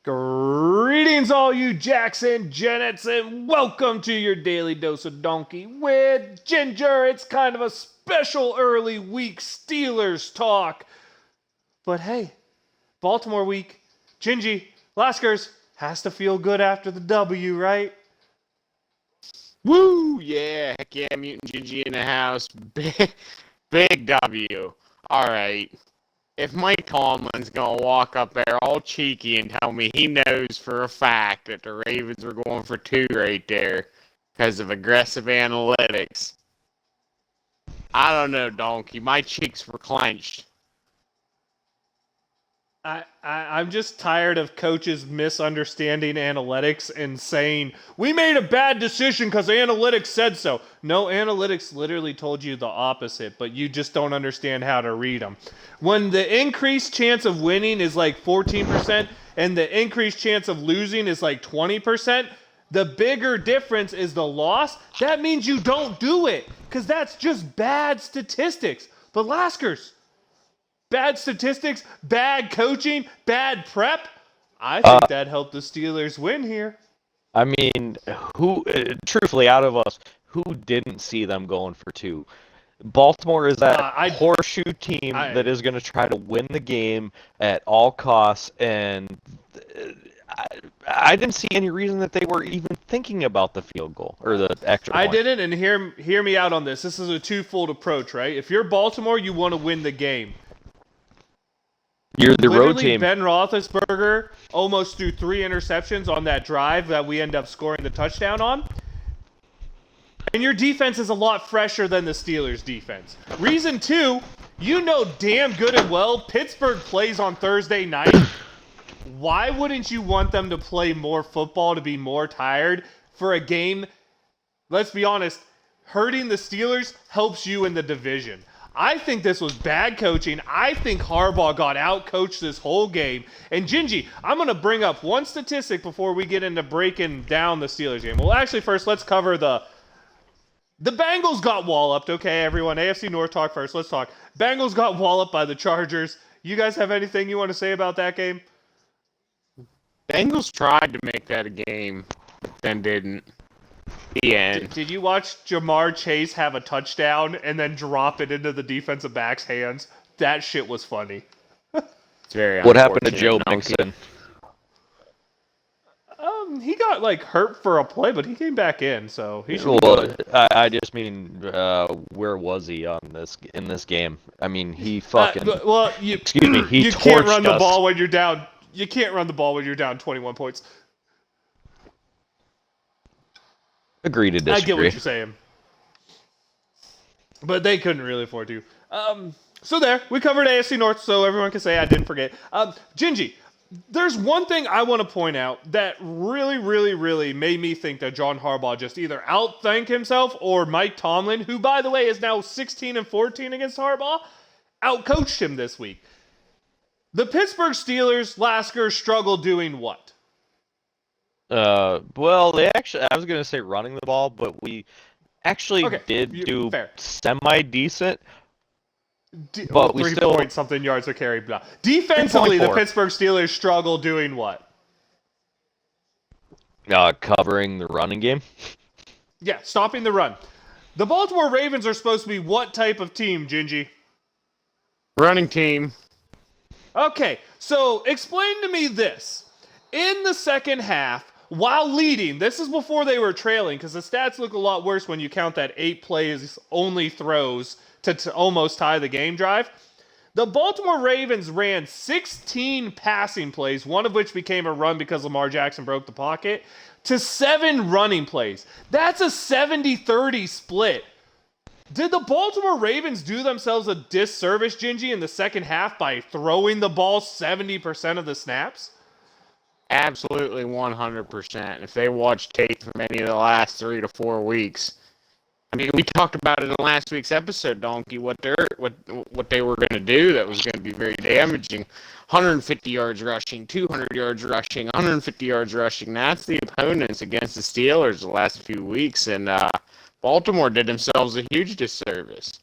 Greetings, all you Jackson Genets, and welcome to your daily dose of donkey with Ginger. It's kind of a special early week Steelers talk. But hey, Baltimore week, Gingy, Laskers has to feel good after the W, right? Woo! Yeah, heck yeah, Mutant Gigi in the house. Big W. Alright. If Mike Tomlin's gonna walk up there all cheeky and tell me he knows for a fact that the Ravens were going for two right there because of aggressive analytics, I don't know, Donkey. My cheeks were clenched. I'm just tired of coaches misunderstanding analytics and saying, we made a bad decision because analytics said so. No, analytics literally told you the opposite, but you just don't understand how to read them. When the increased chance of winning is like 14% and the increased chance of losing is like 20%, the bigger difference is the loss. That means you don't do it because that's just bad statistics. But Laskers, bad statistics, bad coaching, bad prep. I think that helped the Steelers win here. I mean, truthfully, out of us, who didn't see them going for two? Baltimore is that horseshoe team that is going to try to win the game at all costs, and I didn't see any reason that they were even thinking about the field goal or the extra point. I didn't, and hear me out on this. This is a twofold approach, right? If you're Baltimore, you want to win the game. You're the road team. Ben Roethlisberger almost threw 3 interceptions on that drive that we end up scoring the touchdown on. And your defense is a lot fresher than the Steelers' defense. Reason 2, you know damn good and well Pittsburgh plays on Thursday night. Why wouldn't you want them to play more football, to be more tired for a game? Let's be honest, hurting the Steelers helps you in the division. I think this was bad coaching. I think Harbaugh got out-coached this whole game. And Gingy, I'm going to bring up one statistic before we get into breaking down the Steelers game. Well, actually, first, let's cover the Bengals got walloped. Okay, everyone, AFC North talk first. Let's talk. Bengals got walloped by the Chargers. You guys have anything you want to say about that game? Bengals tried to make that a game, but then didn't. The end. Did you watch Jamar Chase have a touchdown and then drop it into the defensive back's hands? That shit was funny. It's very What happened to Joe Mixon? He got hurt for a play, but he came back in, so he should. Well, I just mean, where was he in this game? I mean, he fucking. Excuse me, he you can't run us. the ball when you're down. You can't run the ball when you're down 21 points. Agree to disagree. I get what you're saying. But they couldn't really afford to. So there, we covered AFC North, so everyone can say I didn't forget. Gingy, there's one thing I want to point out that really, really, really made me think that John Harbaugh just either outthanked himself or Mike Tomlin, who, by the way, is now 16-14 against Harbaugh, outcoached him this week. The Pittsburgh Steelers, Lasker, struggled doing what? Well, they actually, I was going to say running the ball, but we actually did do semi-decent. But we still 3-point-something yards per carry. Blah. Defensively, the Pittsburgh Steelers struggle doing what? Covering the running game. Yeah, stopping the run. The Baltimore Ravens are supposed to be what type of team, Gingy? Running team. Okay, so explain to me this. In the second half, while leading, this is before they were trailing, because the stats look a lot worse when you count that 8 plays only throws to almost tie the game drive. The Baltimore Ravens ran 16 passing plays, one of which became a run because Lamar Jackson broke the pocket, to 7 running plays. That's a 70-30 split. Did the Baltimore Ravens do themselves a disservice, Gingy, in the second half by throwing the ball 70% of the snaps? Absolutely 100%. If they watch tape from any of the last 3 to 4 weeks, I mean, we talked about it in last week's episode, Donkey, what they were going to do that was going to be very damaging. 150 yards rushing, 200 yards rushing, 150 yards rushing. That's the opponents against the Steelers the last few weeks, and Baltimore did themselves a huge disservice.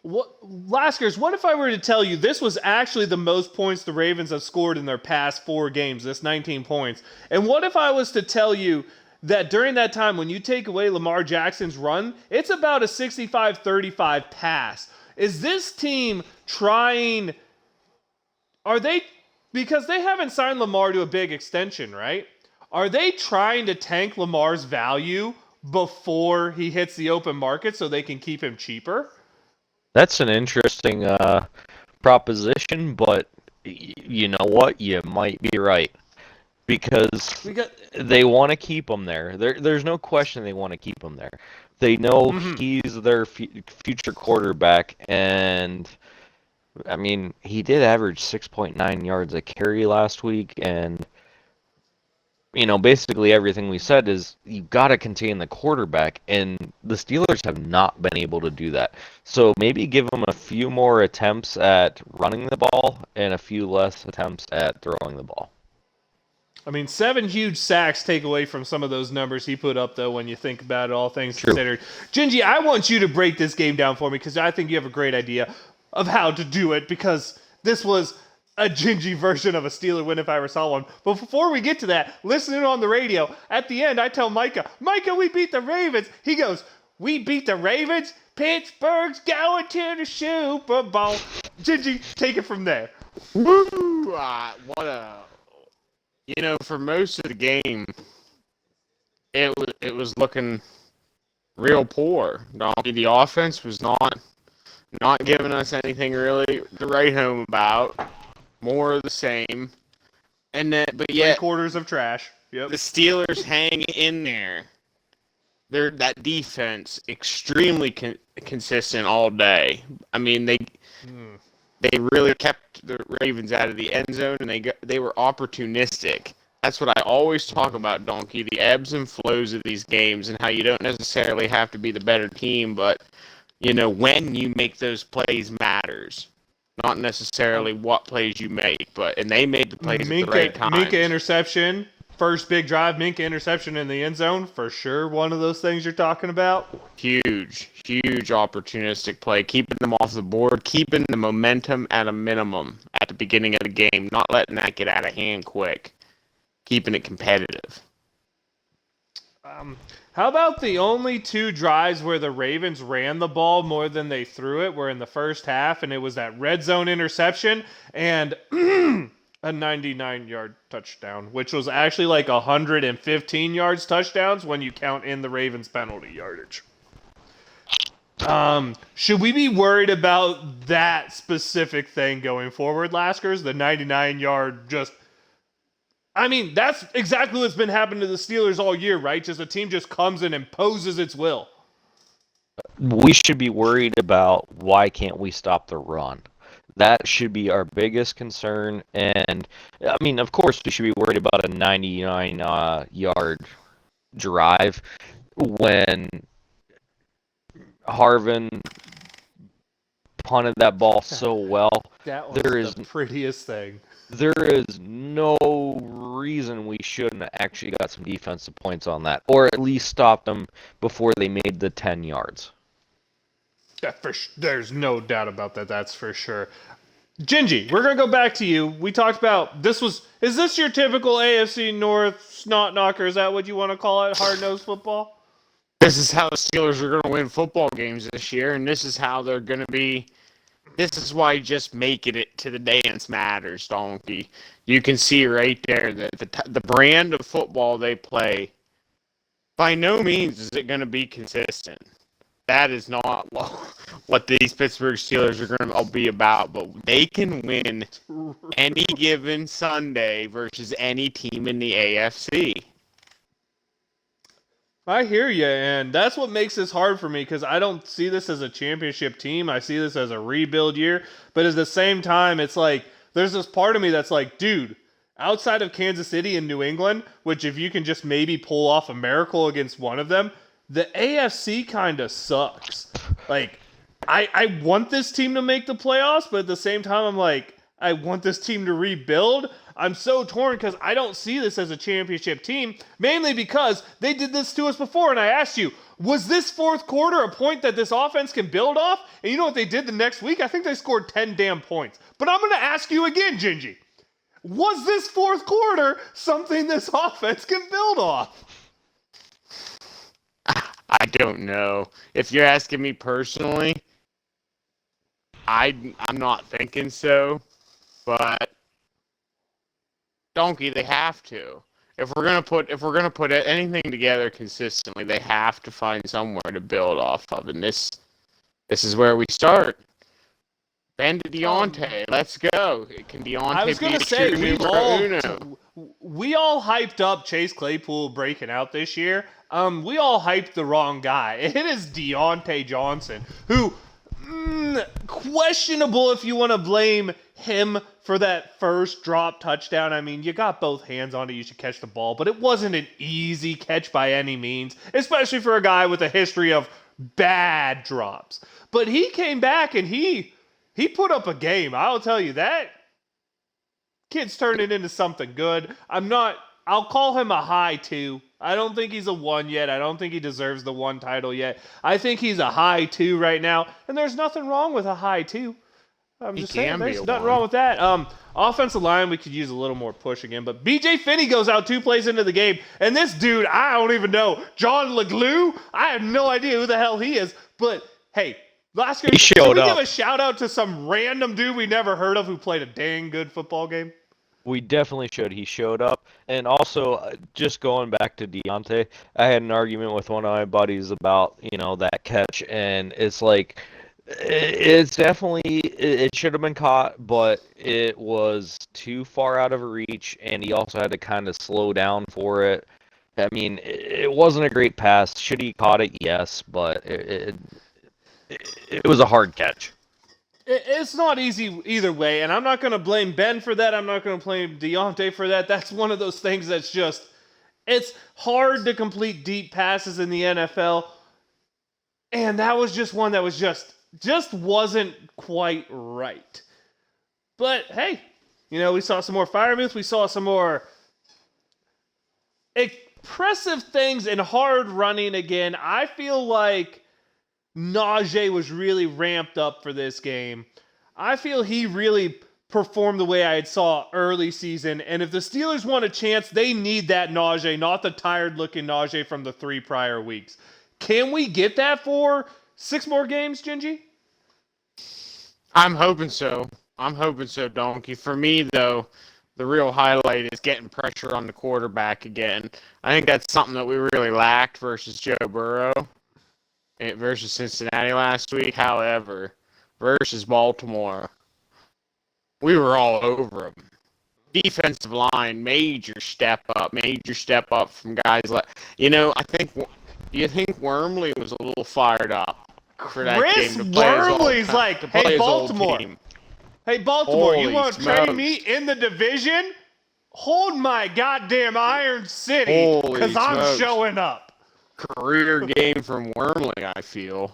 Laskers, what if I were to tell you this was actually the most points the Ravens have scored in their past 4 games, this 19 points? And what if I was to tell you that during that time, when you take away Lamar Jackson's run, it's about a 65-35 pass? Is this team trying... Because they haven't signed Lamar to a big extension, right? Are they trying to tank Lamar's value before he hits the open market so they can keep him cheaper? That's an interesting proposition, but you know what? You might be right. Because they want to keep him there. There's no question they want to keep him there. They know he's their future quarterback, and I mean, he did average 6.9 yards a carry last week, and basically everything we said is you got to contain the quarterback, and the Steelers have not been able to do that. So maybe give him a few more attempts at running the ball and a few less attempts at throwing the ball. I mean, 7 huge sacks take away from some of those numbers he put up, though, when you think about it, all things considered. Gingy, I want you to break this game down for me because I think you have a great idea of how to do it, because this was a Gingy version of a Steeler win if I ever saw one. But before we get to that, listening on the radio, at the end, I tell Micah, we beat the Ravens. He goes, we beat the Ravens? Pittsburgh's going to the Super Bowl. Gingy, take it from there. Woo! For most of the game, it was looking real poor. The offense was not giving us anything really to write home about. More of the same. But yet, 3/4 of trash. Yep. The Steelers hang in there. That defense extremely consistent all day. I mean, they really kept the Ravens out of the end zone, and they were opportunistic. That's what I always talk about, Donkey, the ebbs and flows of these games and how you don't necessarily have to be the better team, but, when you make those plays matters. Not necessarily what plays you make, and they made the plays at the right time. Minkah interception, first big drive, Minkah interception in the end zone, for sure one of those things you're talking about. Huge opportunistic play, keeping them off the board, keeping the momentum at a minimum at the beginning of the game, not letting that get out of hand quick, keeping it competitive. How about the only 2 drives where the Ravens ran the ball more than they threw it were in the first half, and it was that red zone interception and a 99-yard touchdown, which was actually like 115 yards touchdowns when you count in the Ravens penalty yardage. Should we be worried about that specific thing going forward, Laskers? The 99-yard just... I mean, that's exactly what's been happening to the Steelers all year, right? Just a team just comes and imposes its will. We should be worried about why can't we stop the run. That should be our biggest concern. And, I mean, of course, we should be worried about a 99-yard drive when Harvin punted that ball so well. That was the prettiest thing. There is no reason we shouldn't have actually got some defensive points on that, or at least stopped them before they made the 10 yards. Yeah, there's no doubt about that. That's for sure. Gingy, we're going to go back to you. We talked about is this your typical AFC North snot knocker? Is that what you want to call it? Hard-nosed football? This is how the Steelers are going to win football games this year, and this is how they're going to be. This is why just making it to the dance matters, Donkey. You can see right there that the brand of football they play, by no means is it going to be consistent. That is not what these Pittsburgh Steelers are going to be about, but they can win any given Sunday versus any team in the AFC. I hear you, and that's what makes this hard for me, because I don't see this as a championship team. I see this as a rebuild year, but at the same time, it's like, there's this part of me that's like, dude, outside of Kansas City and New England, which if you can just maybe pull off a miracle against one of them, the AFC kind of sucks. Like, I want this team to make the playoffs, but at the same time, I'm like, I want this team to rebuild. I'm so torn because I don't see this as a championship team, mainly because they did this to us before, and I asked you, Was this fourth quarter a point that this offense can build off? And you know what they did the next week? I think they scored 10 damn points. But I'm going to ask you again, Gingy. Was this fourth quarter something this offense can build off? I don't know. If you're asking me personally, I'm not thinking so. But Donkey, they have to. If we're gonna put anything together consistently, they have to find somewhere to build off of, and this is where we start. Ben to Deontay, let's go. Can Deontay I was gonna say we all hyped up Chase Claypool breaking out this year. We all hyped the wrong guy. It is Deontay Johnson, who questionable if you want to blame him for that first drop touchdown. I mean, you got both hands on it, you should catch the ball, but it wasn't an easy catch by any means, especially for a guy with a history of bad drops. But he came back and he put up a game. I'll tell you, that kid's turning into something good. I'll call him a high 2. I don't think he's a 1 yet. I don't think he deserves the 1 title yet. I think he's a high 2 right now, and there's nothing wrong with a high 2. I'm just saying, there's nothing wrong with that. Offensive line, we could use a little more push again, but BJ Finney goes out 2 plays into the game, and this dude, I don't even know, John LeGlue, I have no idea who the hell he is, but hey, last year, should we give a shout out to some random dude we never heard of who played a dang good football game? We definitely should. He showed up. And also, just going back to Deontay, I had an argument with one of my buddies about, that catch, and it's like, it's definitely, it should have been caught, but it was too far out of reach, and he also had to kind of slow down for it. I mean, it wasn't a great pass. Should he caught it? Yes, but it was a hard catch. It's not easy either way, and I'm not going to blame Ben for that. I'm not going to blame Deontay for that. That's one of those things that's just, it's hard to complete deep passes in the NFL, and that was just one that was just wasn't quite right. But hey, we saw some more Freiermuth. We saw some more impressive things and hard running again. I feel like Najee was really ramped up for this game. I feel he really performed the way I had saw early season, and if the Steelers want a chance, they need that Najee, not the tired-looking Najee from the 3 prior weeks. Can we get that for 6 more games, Gingy? I'm hoping so. Donkey. For me, though, the real highlight is getting pressure on the quarterback again. I think that's something that we really lacked versus Joe Burrow. Versus Cincinnati last week. However, versus Baltimore, we were all over them. Defensive line, major step up from guys like, do you think Wormley was a little fired up for that Chris game? Wormley's like, hey, Baltimore. Hey, Baltimore, Holy you want to trade me in the division? Hold my goddamn Iron City, because I'm showing up. Career game from Wormley, I feel.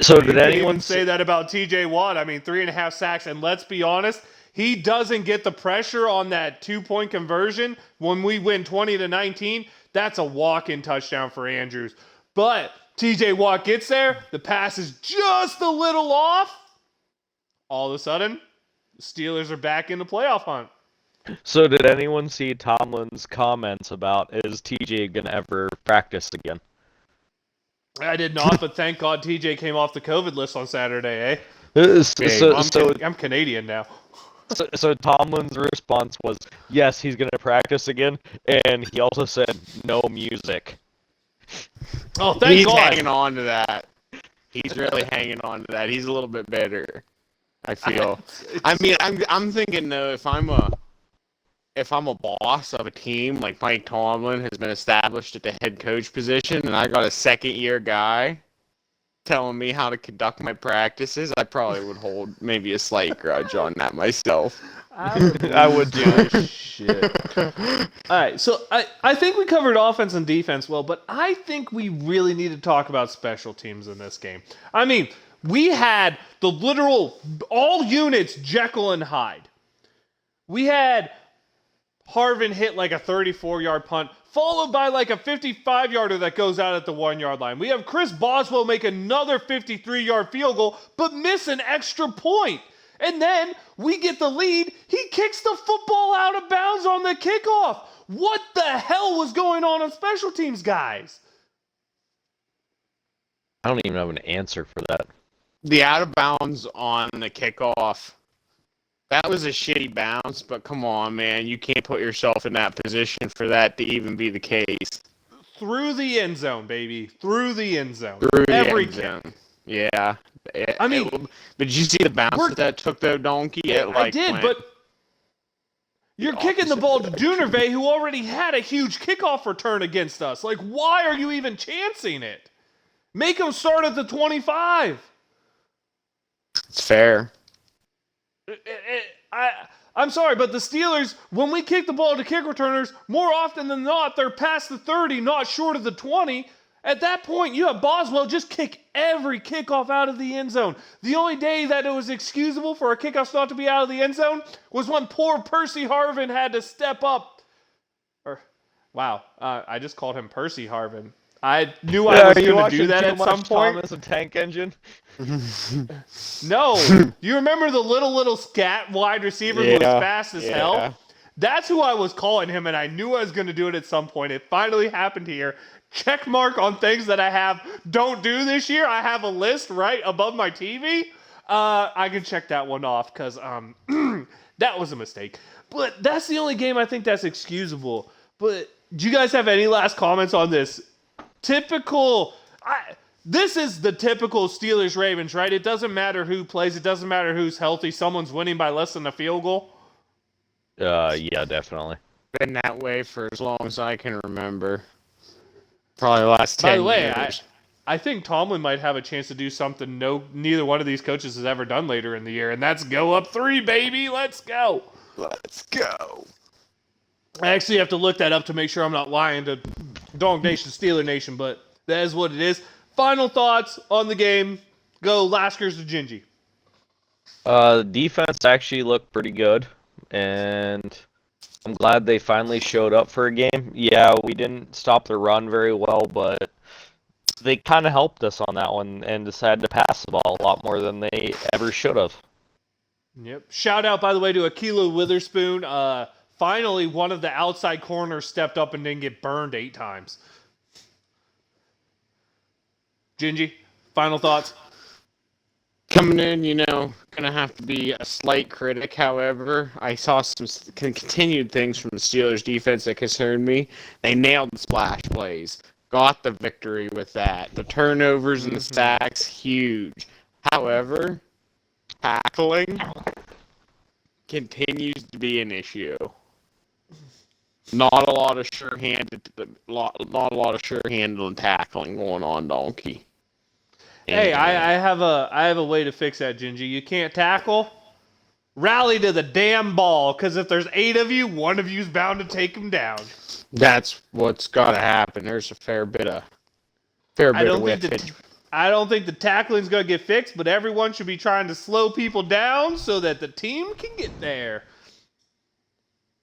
So did anyone say that about TJ Watt? I mean, 3.5 sacks, and let's be honest, he doesn't get the pressure on that 2-point conversion when we win 20-19. That's a walk-in touchdown for Andrews. But TJ Watt gets there, the pass is just a little off. All of a sudden, the Steelers are back in the playoff hunt. So did anyone see Tomlin's comments about, is TJ going to ever practice again? I did not, but thank God TJ came off the COVID list on Saturday, eh? I'm Canadian now. So Tomlin's response was, yes, he's going to practice again, and he also said, no music. Oh, thank God. He's hanging on to that. He's really hanging on to that. He's a little bit better, I feel. I'm thinking, though, if I'm a boss of a team, like Mike Tomlin has been established at the head coach position, and I got a second-year guy telling me how to conduct my practices, I probably would hold maybe a slight grudge on that myself. I would do. Shit. All right, so I think we covered offense and defense well, but I think we really need to talk about special teams in this game. I mean, we had the literal, all units, Jekyll and Hyde. We had Harvin hit like a 34-yard punt. followed by like a 55-yarder that goes out at the 1-yard line. We have Chris Boswell make another 53-yard field goal, but miss an extra point. And then we get the lead. He kicks the football out of bounds on the kickoff. What the hell was going on special teams, guys? I don't even have an answer for that. The out of bounds on the kickoff. That was a shitty bounce, but come on, man. You can't put yourself in that position for that to even be the case. Through the end zone, baby. Through the end zone. Through Every the end zone. Yeah. I mean, but did you see the bounce that took the donkey? I did, but you're kicking the ball to Dunnervay, who already had a huge kickoff return against us. Like, why are you even chancing it? Make him start at the 25. It's fair. I'm sorry, but the Steelers, when we kick the ball to kick returners, more often than not, they're past the 30, not short of the 20. At that point, you have Boswell just kick every kickoff out of the end zone. The only day that it was excusable for a kickoff not to be out of the end zone was when poor Percy Harvin had to step up. I just called him Percy Harvin. I knew I was going to do that at some point. Thomas a Tank Engine? No. You remember the little scat wide receiver who was fast as hell? That's who I was calling him, and I knew I was going to do it at some point. It finally happened here. Check mark on things that I don't do this year. I have a list right above my TV. I can check that one off because that was a mistake. But that's the only game I think that's excusable. But do you guys have any last comments on this? This is the typical Steelers-Ravens, right? It doesn't matter who plays. It doesn't matter who's healthy. Someone's winning by less than a field goal. Yeah, definitely. Been that way for as long as I can remember. Probably the last 10 years. By the way, I think Tomlin might have a chance to do something neither one of these coaches has ever done later in the year, and that's go up 3, baby. Let's go. Let's go. I actually have to look that up to make sure I'm not lying to Dog Nation, Steeler Nation, but that is what it is. Final thoughts on the game. Go Laskers to Gingy. The defense actually looked pretty good, and I'm glad they finally showed up for a game. Yeah, we didn't stop the run very well, but they kind of helped us on that one and decided to pass the ball a lot more than they ever should have. Yep. Shout out, by the way, to Akilah Witherspoon. Finally, one of the outside corners stepped up and didn't get burned 8 times. Gingy, final thoughts? Coming in, gonna have to be a slight critic. However, I saw some continued things from the Steelers defense that concerned me. They nailed the splash plays, got the victory with that. The turnovers and the sacks, huge. However, tackling continues to be an issue. Not a lot of sure-handed tackling going on, Donkey. Hey, I have a way to fix that, Gingy. You can't tackle? Rally to the damn ball, because if there's 8 of you, one of you's bound to take him down. That's what's got to happen. There's a fair bit of whiffage. I don't think the tackling's going to get fixed, but everyone should be trying to slow people down so that the team can get there.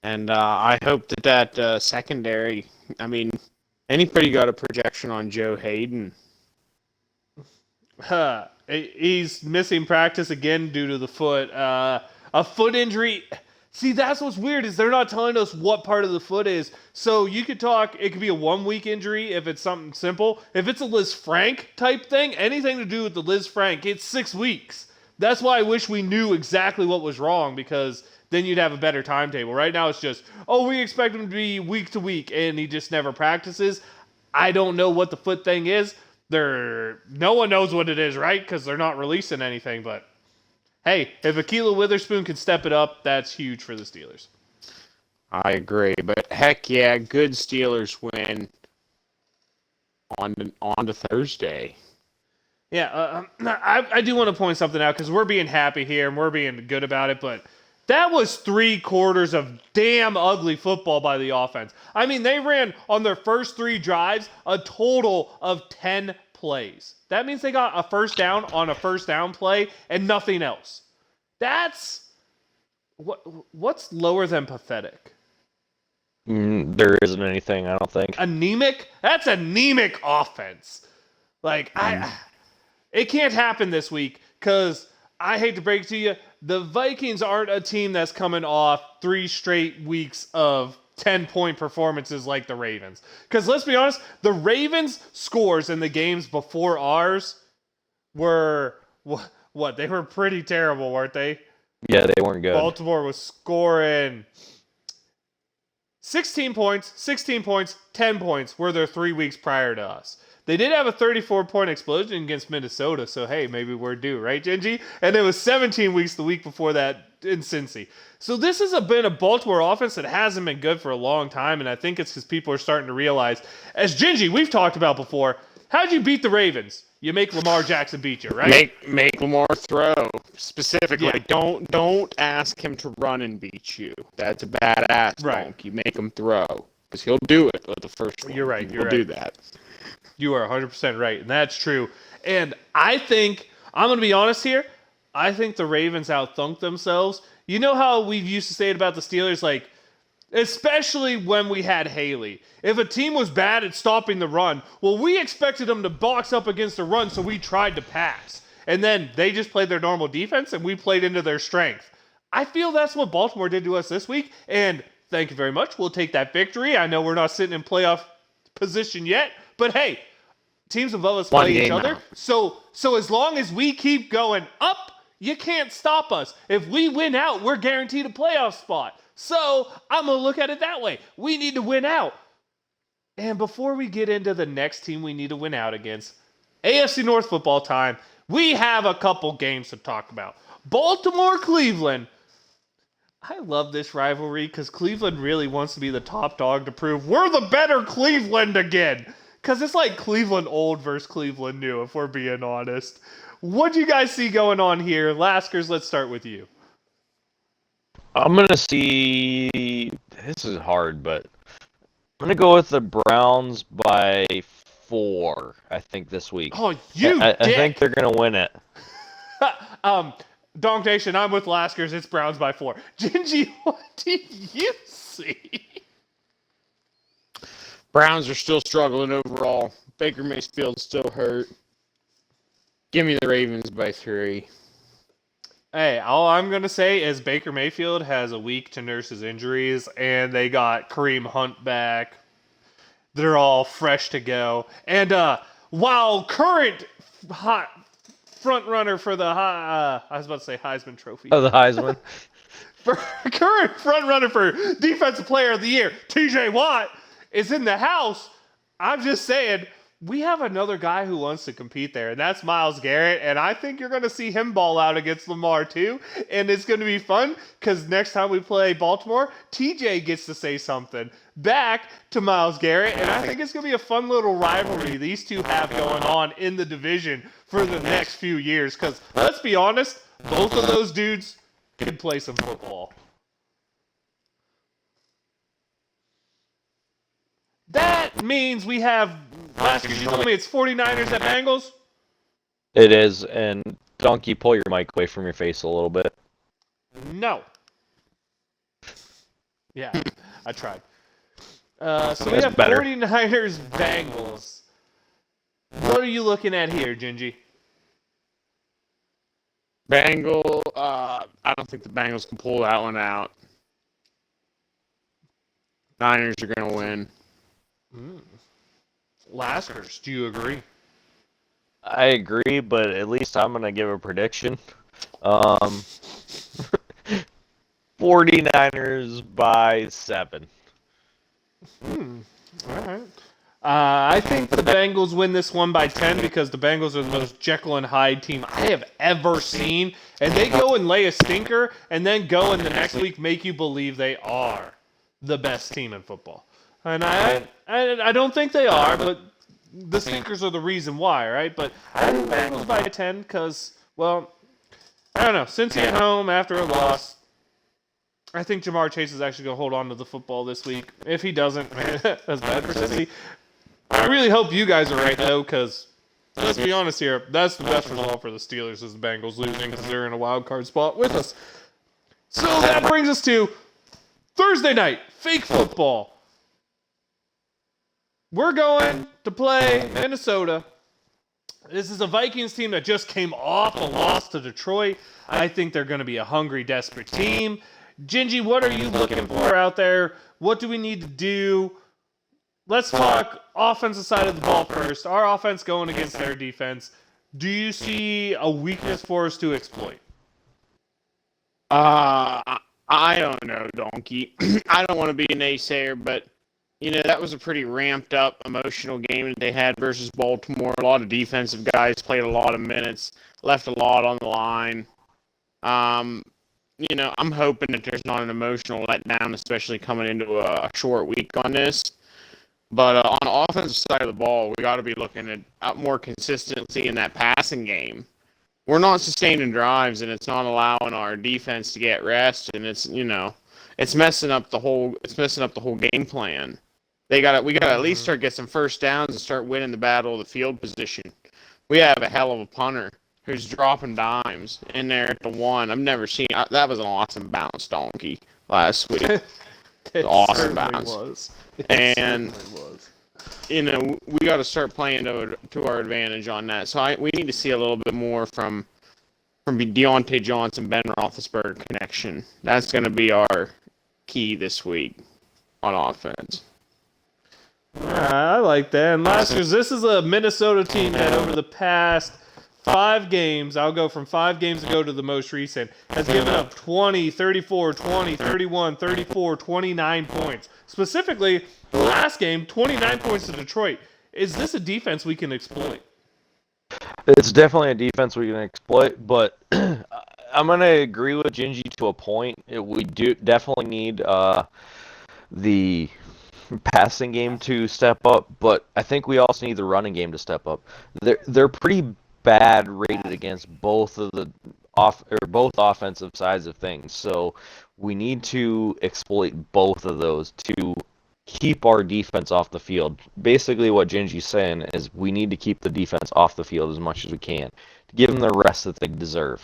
And I hope that secondary, anybody got a projection on Joe Hayden? He's missing practice again due to the foot. A foot injury. See, that's what's weird is they're not telling us what part of the foot is. So you could talk, it could be a 1-week injury if it's something simple. If it's a Liz Frank type thing, anything to do with the Liz Frank, it's 6 weeks. That's why I wish we knew exactly what was wrong, because then you'd have a better timetable. Right now it's just, we expect him to be week to week, and he just never practices. I don't know what the foot thing is. No one knows what it is, right? Because they're not releasing anything, but hey, if Akilah Witherspoon can step it up, that's huge for the Steelers. I agree, but heck yeah, good Steelers win on to Thursday. Yeah, I do want to point something out because we're being happy here and we're being good about it, but that was 3 quarters of damn ugly football by the offense. They ran on their first 3 drives a total of 10 plays. That means they got a first down on a first down play and nothing else. That's what's lower than pathetic. There isn't anything, I don't think. Anemic? That's anemic offense. Like, it can't happen this week because I hate to break it to you, the Vikings aren't a team that's coming off 3 straight weeks of 10-point performances like the Ravens. Because let's be honest, the Ravens' scores in the games before ours were, what? They were pretty terrible, weren't they? Yeah, they weren't good. Baltimore was scoring 16 points, 10 points were their 3 weeks prior to us. They did have a 34-point explosion against Minnesota, so hey, maybe we're due, right, Gingy? And it was 17 weeks the week before that in Cincy. So this has been a Baltimore offense that hasn't been good for a long time, and I think it's because people are starting to realize, as Gingy, we've talked about before, how'd you beat the Ravens? You make Lamar Jackson beat you, right? Make Lamar throw. Specifically, Yeah. don't ask him to run and beat you. That's a badass donk. You make him throw. Because he'll do it with the first one. You're right. He'll do that. You are 100% right, and that's true. And I think, I'm going to be honest here, I think the Ravens outthunk themselves. You know how we've used to say it about the Steelers, like, especially when we had Haley. If a team was bad at stopping the run, well, we expected them to box up against the run, so we tried to pass. And then they just played their normal defense, and we played into their strength. I feel that's what Baltimore did to us this week, and thank you very much. We'll take that victory. I know we're not sitting in playoff position yet, but hey, teams above us play each other. So as long as we keep going up, you can't stop us. If we win out, we're guaranteed a playoff spot. So I'm going to look at it that way. We need to win out. And before we get into the next team we need to win out against, AFC North football time, we have a couple games to talk about. Baltimore-Cleveland. I love this rivalry because Cleveland really wants to be the top dog to prove we're the better Cleveland again. Because it's like Cleveland old versus Cleveland new, if we're being honest. What do you guys see going on here? Laskers, let's start with you. I'm going to see... This is hard, but I'm going to go with the Browns by 4, I think, this week. Oh, you I think they're going to win it. Donk Nation, I'm with Laskers. It's Browns by 4. Gingy, what do you see? Browns are still struggling overall. Baker Mayfield's still hurt. Give me the Ravens by 3. Hey, all I'm going to say is Baker Mayfield has a week to nurse his injuries, and they got Kareem Hunt back. They're all fresh to go. And while current front runner for the, I was about to say Heisman Trophy. Oh, the Heisman. Current front runner for Defensive Player of the Year, TJ Watt, is in the house. I'm just saying, we have another guy who wants to compete there, and that's Myles Garrett, and I think you're going to see him ball out against Lamar too, and it's going to be fun because next time we play Baltimore, TJ gets to say something back to Myles Garrett, and I think it's going to be a fun little rivalry these two have going on in the division for the next few years, because let's be honest, both of those dudes can play some football. That means we have, Laskers, you told me it's 49ers at Bengals? It is, and Donkey, pull your mic away from your face a little bit. No. Yeah, I tried. So we have better. 49ers Bengals. What are you looking at here, Gingy? I don't think the Bengals can pull that one out. Niners are going to win. Laskers, do you agree? I agree, but at least I'm going to give a prediction. 49ers by 7. All right. I think the Bengals win this one by 10 because the Bengals are the most Jekyll and Hyde team I have ever seen. And they go and lay a stinker and then go in the next week make you believe they are the best team in football. And I don't think they are, but the stinkers are the reason why, right? But I think Bengals by 10 because, well, I don't know. Cincy at home after a loss. I think Jamar Chase is actually going to hold on to the football this week. If he doesn't, man, that's bad for Cincy. I really hope you guys are right, though, because let's be honest here. That's the best result for the Steelers is the Bengals losing because they're in a wild card spot with us. So that brings us to Thursday night, fake football. we're going to play Minnesota. This is a Vikings team that just came off a loss to Detroit. I think they're going to be a hungry, desperate team. Gingy, what are you looking for out there? What do we need to do? Let's talk offensive side of the ball first. Our offense going against their defense. Do you see a weakness for us to exploit? I don't know, Donkey. I don't want to be a naysayer, but that was a pretty ramped up, emotional game that they had versus Baltimore. A lot of defensive guys played a lot of minutes, left a lot on the line. I'm hoping that there's not an emotional letdown, especially coming into a short week on this. But on the offensive side of the ball, we got to be looking at more consistency in that passing game. We're not sustaining drives, and it's not allowing our defense to get rest, and it's messing up the whole game plan. We got to at least start get some first downs and start winning the battle of the field position. We have a hell of a punter who's dropping dimes in there at the one. I've never seen that. Was an awesome bounce, Donkey, last week. Awesome bounce. And we got to start playing to our advantage on that. So we need to see a little bit more from Deontay Johnson, Ben Roethlisberger connection. That's going to be our key this week on offense. I like that. And last year, this is a Minnesota team that over the past 5 games, I'll go from 5 games ago to the most recent, has given up 20, 34, 20, 31, 34, 29 points. Specifically, the last game, 29 points to Detroit. Is this a defense we can exploit? It's definitely a defense we can exploit, but I'm going to agree with Gingy to a point. We do definitely need the passing game to step up, but I think we also need the running game to step up. They're pretty bad rated against both offensive sides of things, so we need to exploit both of those to keep our defense off the field. Basically what Gingy's saying is we need to keep the defense off the field as much as we can to give them the rest that they deserve.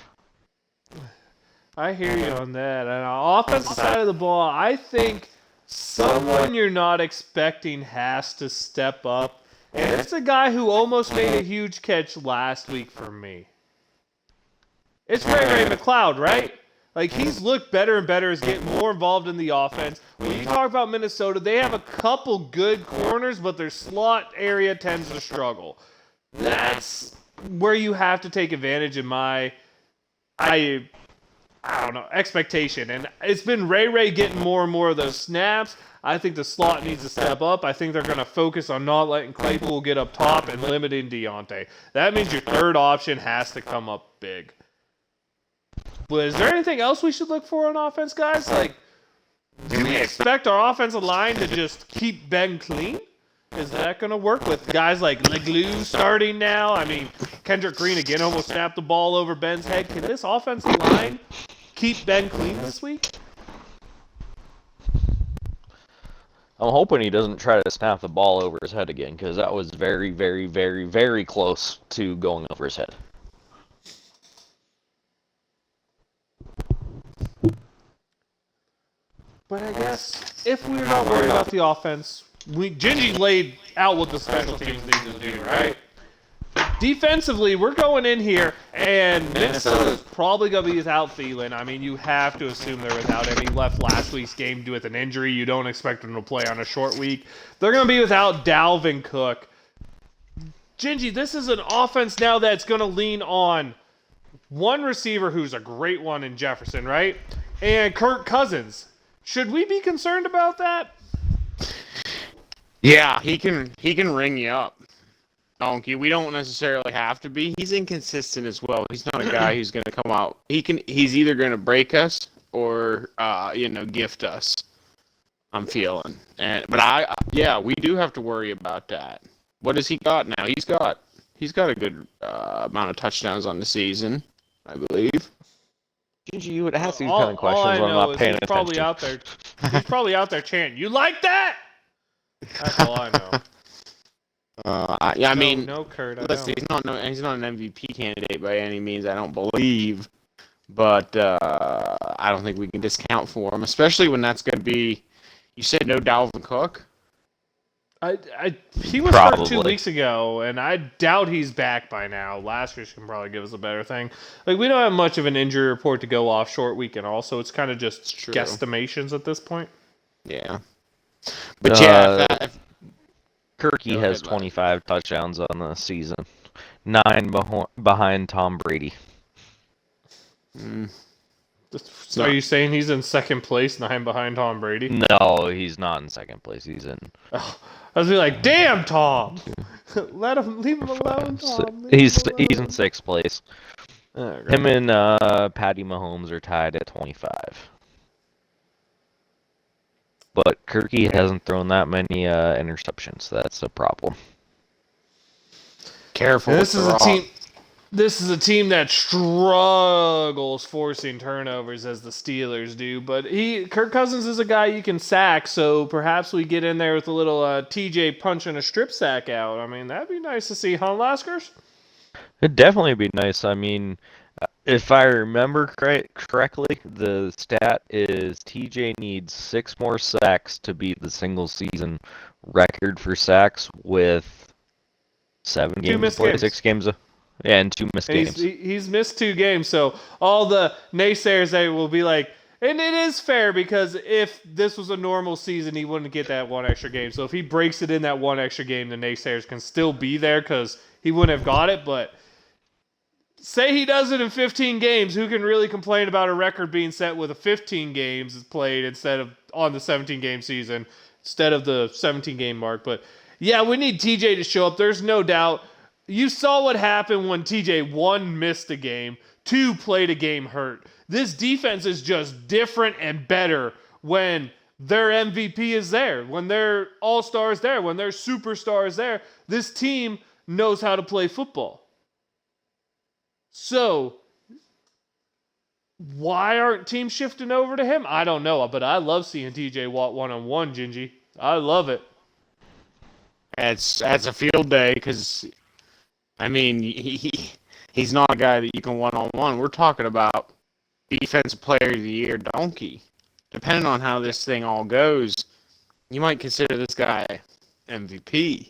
I hear you on that. And on the offensive side of the ball, I think someone you're not expecting has to step up. And it's a guy who almost made a huge catch last week for me. It's Ray McCloud, right? Like, he's looked better and better, is getting more involved in the offense. When you talk about Minnesota, they have a couple good corners, but their slot area tends to struggle. That's where you have to take advantage in my, I don't know, expectation. And it's been Ray getting more and more of those snaps. I think the slot needs to step up. I think they're going to focus on not letting Claypool get up top and limiting Deontay. That means your third option has to come up big. But is there anything else we should look for on offense, guys? Like, do we expect our offensive line to just keep Ben clean? Is that going to work with guys like Leglue starting now? I mean, Kendrick Green again almost snapped the ball over Ben's head. Can this offensive line keep Ben clean this week? I'm hoping he doesn't try to snap the ball over his head again, because that was very, very, very, very close to going over his head. But I guess if we're not worried about the offense, Gingy laid out what the special teams need to do, right? Defensively, we're going in here, and Minnesota's probably going to be without Thielen. I mean, you have to assume they're without him. He left last week's game with an injury. You don't expect him to play on a short week. They're going to be without Dalvin Cook. Gingy, this is an offense now that's going to lean on one receiver who's a great one in Jefferson, right? And Kirk Cousins. Should we be concerned about that? Yeah, he can ring you up, Donkey. We don't necessarily have to be. He's inconsistent as well. He's not a guy who's going to come out. He's either going to break us or gift us. I'm feeling. But we do have to worry about that. What has he got now? He's got a good amount of touchdowns on the season, I believe. You would ask these kind of questions when I'm not paying attention. He's probably out there chanting, "You like that?" That's all I know. No, Kurt. Listen, he's not an MVP candidate by any means. I don't believe, but I don't think we can discount for him, especially when that's going to be. You said no Dalvin Cook. He was hurt 2 weeks ago, and I doubt he's back by now. Laskers can probably give us a better thing. Like, we don't have much of an injury report to go off short week, and also it's kind of just guesstimations at this point. Yeah. But yeah, Kirky has 25 touchdowns on the season. 9 behind Tom Brady. So are you saying he's in second place, 9 behind Tom Brady? No, he's not in second place. He's in... Oh, I was like, damn, Tom! Leave him alone, Tom. He's in 6th place. Him and Patty Mahomes are tied at 25. But Kirky hasn't thrown that many interceptions. That's a problem. Careful. This is a team that struggles forcing turnovers as the Steelers do, but Kirk Cousins is a guy you can sack, so perhaps we get in there with a little TJ punching a strip sack out. I mean, that'd be nice to see, huh, Laskers? It'd definitely be nice. I mean, if I remember correctly, the stat is TJ needs 6 more sacks to beat the single season record for sacks with 7 games played, 6 games. And 2 missed games. He's missed 2 games, so all the naysayers there will be like, and it is fair because if this was a normal season, he wouldn't get that 1 extra game. So if he breaks it in that 1 extra game, the naysayers can still be there because he wouldn't have got it. But say he does it in 15 games, who can really complain about a record being set with a 15 games played instead of on the 17-game season, instead of the 17-game mark? But yeah, we need TJ to show up. There's no doubt. You saw what happened when TJ, 1, missed a game, 2, played a game hurt. This defense is just different and better when their MVP is there, when their all-stars there, when their superstars there. This team knows how to play football. So, why aren't teams shifting over to him? I don't know, but I love seeing TJ Watt one-on-one, Gingy. I love it. That's a field day because... I mean, he's not a guy that you can one-on-one. We're talking about Defensive Player of the Year donkey. Depending on how this thing all goes, you might consider this guy MVP.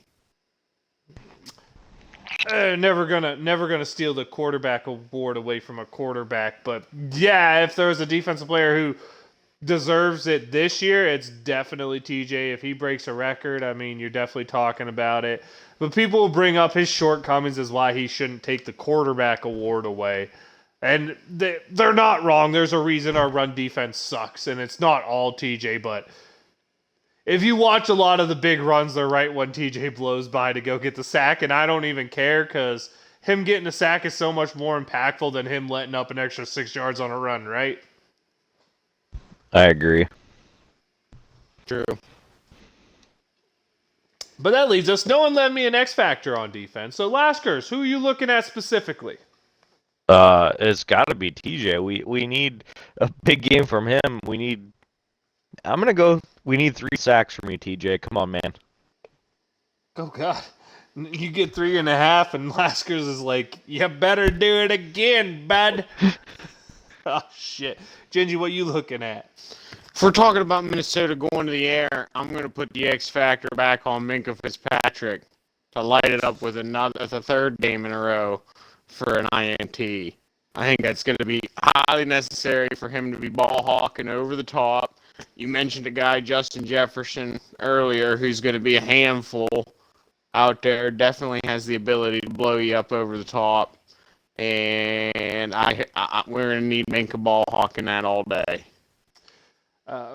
Never gonna steal the quarterback award away from a quarterback, but yeah, if there's a defensive player who deserves it this year, it's definitely TJ. If he breaks a record, I mean, you're definitely talking about it. But people will bring up his shortcomings as why he shouldn't take the quarterback award away. And they're not wrong. There's a reason our run defense sucks, and it's not all TJ, but if you watch a lot of the big runs, they're right when TJ blows by to go get the sack, and I don't even care because him getting a sack is so much more impactful than him letting up an extra 6 yards on a run, right? I agree. True. But that leaves us. No one led me an X factor on defense. So, Laskers, who are you looking at specifically? It's got to be TJ. We need a big game from him. We need 3 sacks from you, TJ. Come on, man. Oh, God. You get 3.5, and Laskers is like, you better do it again, bud. Oh, shit. Gingy, what you looking at? If we're talking about Minnesota going to the air, I'm going to put the X factor back on Minkah Fitzpatrick to light it up with the 3rd game in a row for an INT. I think that's going to be highly necessary for him to be ball hawking over the top. You mentioned a guy, Justin Jefferson, earlier, who's going to be a handful out there. Definitely has the ability to blow you up over the top. And we're going to need Minkah ball hawking that all day.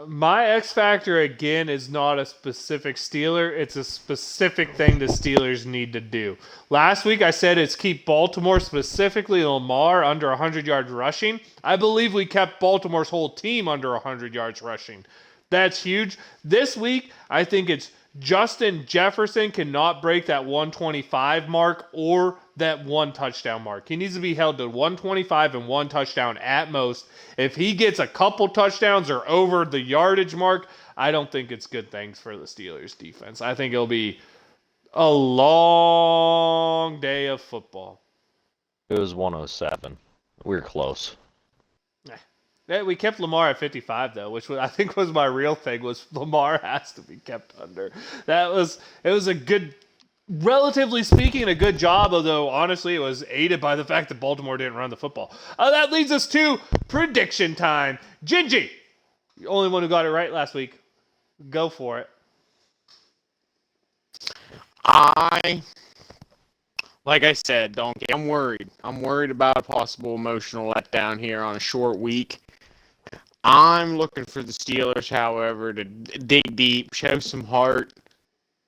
My X factor, again, is not a specific Steeler. It's a specific thing the Steelers need to do. Last week I said it's keep Baltimore, specifically Lamar, under 100 yards rushing. I believe we kept Baltimore's whole team under 100 yards rushing. That's huge. This week, I think it's Justin Jefferson cannot break that 125 mark or that 1 touchdown mark. He needs to be held to 125 and 1 touchdown at most. If he gets a couple touchdowns or over the yardage mark, I don't think it's good things for the Steelers defense. I think it'll be a long day of football. It was 107. We were close. Yeah, we kept Lamar at 55 though, which I think was my real thing. Was Lamar has to be kept under. It was a good, relatively speaking, a good job. Although honestly, it was aided by the fact that Baltimore didn't run the football. That leads us to prediction time. Gingy, the only one who got it right last week. Go for it. Like I said, Donkey, I'm worried. I'm worried about a possible emotional letdown here on a short week. I'm looking for the Steelers, however, to dig deep, show some heart.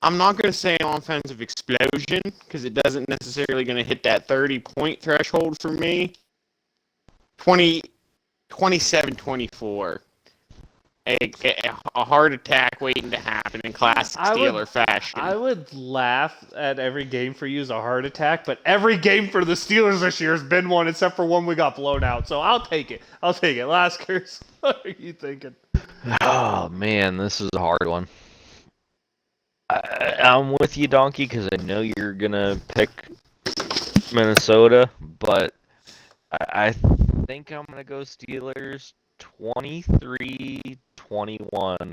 I'm not going to say an offensive explosion because it doesn't necessarily going to hit that 30-point threshold for me. 27-24. A heart attack waiting to happen in classic Steeler fashion. I would laugh at every game for you as a heart attack, but every game for the Steelers this year has been one, except for one we got blown out. So I'll take it. Laskers, what are you thinking? Oh, man, this is a hard one. I'm with you, Donkey, because I know you're going to pick Minnesota, but I think I'm going to go Steelers 23-21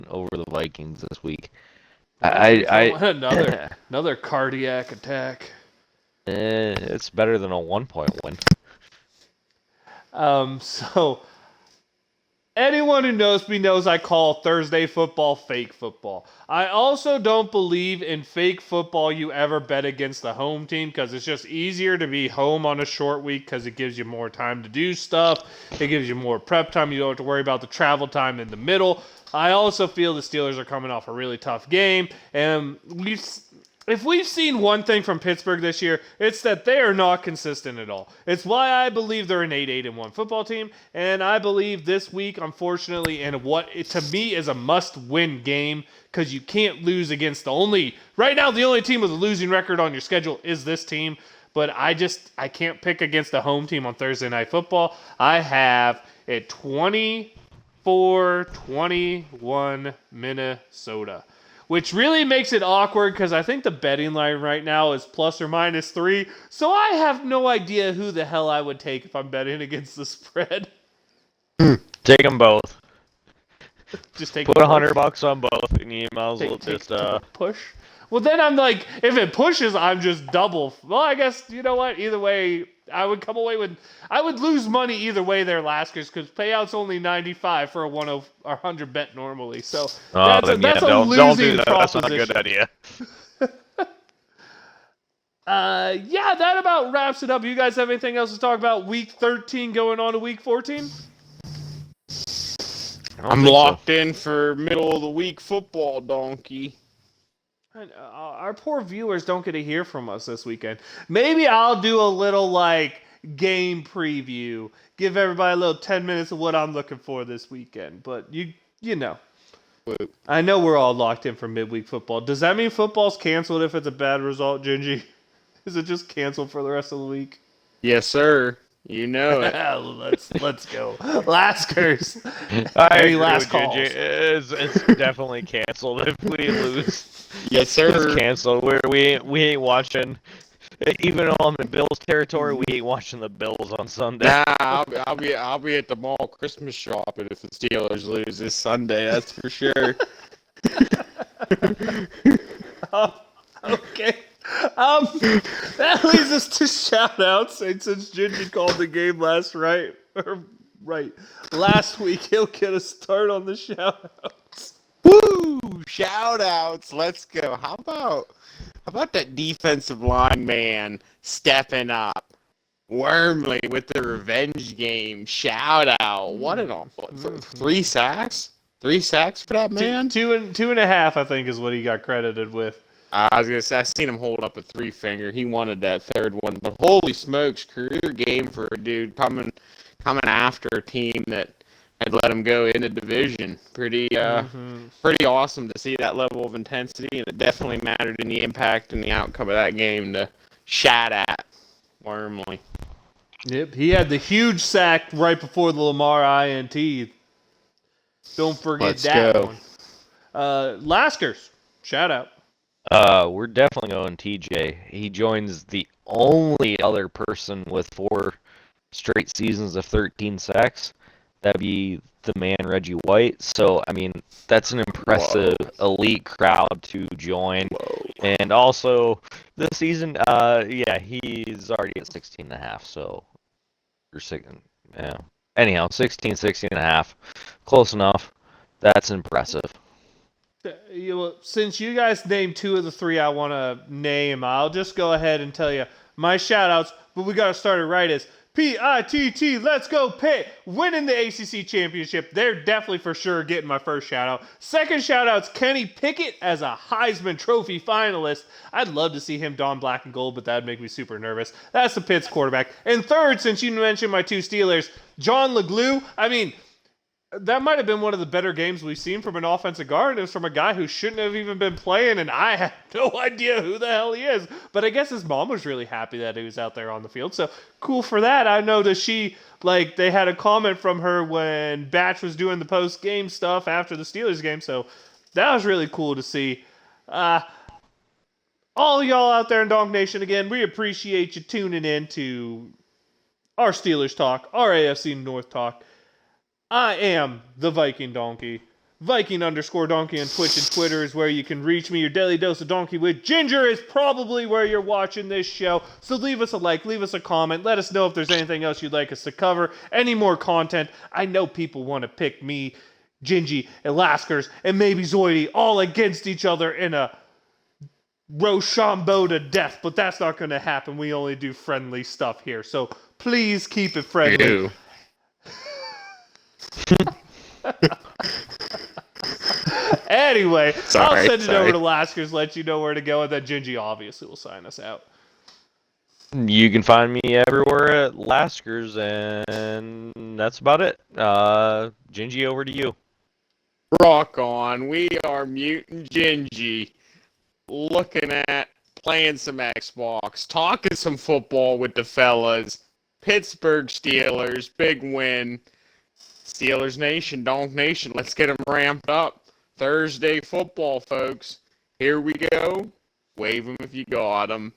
over the Vikings this week. Another cardiac attack. It's better than a 1-point win. So anyone who knows me knows I call Thursday football fake football. I also don't believe in fake football you ever bet against the home team because it's just easier to be home on a short week because it gives you more time to do stuff. It gives you more prep time. You don't have to worry about the travel time in the middle. I also feel the Steelers are coming off a really tough game. And if we've seen one thing from Pittsburgh this year, it's that they are not consistent at all. It's why I believe they're an 8-8-1 football team, and I believe this week, unfortunately, in what to me is a must-win game, because you can't lose against right now the only team with a losing record on your schedule is this team, but I can't pick against a home team on Thursday Night Football. I have it 24-21 Minnesota. Which really makes it awkward because I think the betting line right now is ±3. So I have no idea who the hell I would take if I'm betting against the spread. Take them both. Just take put $100 on both, and you might as well just push. Well, then I'm like, if it pushes, I'm just double. Well, I guess you know what? Either way, I would lose money either way there, Laskers, because payout's only 95 for a 100 bet normally. So that's a losing proposition. That's not a good idea. Yeah, that about wraps it up. You guys have anything else to talk about? Week 13 going on to week 14? I'm locked in for middle of the week football, Donkey. Our poor viewers don't get to hear from us this weekend. Maybe I'll do a little game preview. Give everybody a little 10 minutes of what I'm looking for this weekend. But you know. I know we're all locked in for midweek football. Does that mean football's canceled if it's a bad result, Gingy? Is it just canceled for the rest of the week? Yes, sir. You know it. Let's go. Laskers. Any last calls? It's definitely canceled if we lose. Yes, sir. It's canceled. We ain't watching. Even on the Bills territory, we ain't watching the Bills on Sunday. Nah, I'll be at the mall Christmas shopping if the Steelers lose this Sunday. That's for sure. Okay. That leads us to shout-outs. And since Gingy called the game last week, he'll get a start on the shout-outs. Woo! Shout-outs. Let's go. How about that defensive line man stepping up? Wormley with the revenge game. Shout-out. What an awful. 3 sacks? 3 sacks for that man? Two and a half, I think, is what he got credited with. I was going to say, I seen him hold up a 3-finger. He wanted that third one. But holy smokes, career game for a dude coming after a team that had let him go in the division. Pretty awesome to see that level of intensity, and it definitely mattered in the impact and the outcome of that game to shot at Wormley. Yep, he had the huge sack right before the Lamar INT. Don't forget that one. Laskers, shout out. We're definitely going TJ. He joins the only other person with 4 straight seasons of 13 sacks. That'd be the man Reggie White. So, I mean, that's an impressive elite crowd to join. And also, this season, yeah, he's already at 16.5. So, or yeah. Anyhow, 16 and a half, close enough. That's impressive. Since you guys named 2 of the 3 I want to name, I'll just go ahead and tell you my shout-outs, but we got to start it right as P-I-T-T, let's go Pitt, winning the ACC championship. They're definitely for sure getting my first shout-out. Second shout-out's Kenny Pickett as a Heisman Trophy finalist. I'd love to see him don black and gold, but that'd make me super nervous. That's the Pitt's quarterback. And third, since you mentioned my 2 Steelers, John LeGlue, I mean, that might have been one of the better games we've seen from an offensive guard. It was from a guy who shouldn't have even been playing, and I had no idea who the hell he is. But I guess his mom was really happy that he was out there on the field. So cool for that. I know that they had a comment from her when Batch was doing the post-game stuff after the Steelers game. So that was really cool to see. All y'all out there in Donk Nation, again, we appreciate you tuning in to our Steelers talk, our AFC North talk. I am the Viking Donkey. Viking_Donkey on Twitch and Twitter is where you can reach me. Your daily dose of donkey with ginger is probably where you're watching this show. So leave us a like, leave us a comment. Let us know if there's anything else you'd like us to cover. Any more content. I know people want to pick me, Gingy, and Laskers, and maybe Zoidy all against each other in a Rochambeau to death. But that's not going to happen. We only do friendly stuff here. So please keep it friendly. Ew. Anyway, I'll send it over to Laskers, let you know where to go, and then Gingy obviously will sign us out. You can find me everywhere at Laskers, and that's about it. Gingy, over to you. Rock on. We are Mutant Gingy. Looking at playing some Xbox, talking some football with the fellas. Pittsburgh Steelers, big win. Steelers Nation, Donk Nation, let's get them ramped up. Thursday football, folks. Here we go. Wave them if you got them.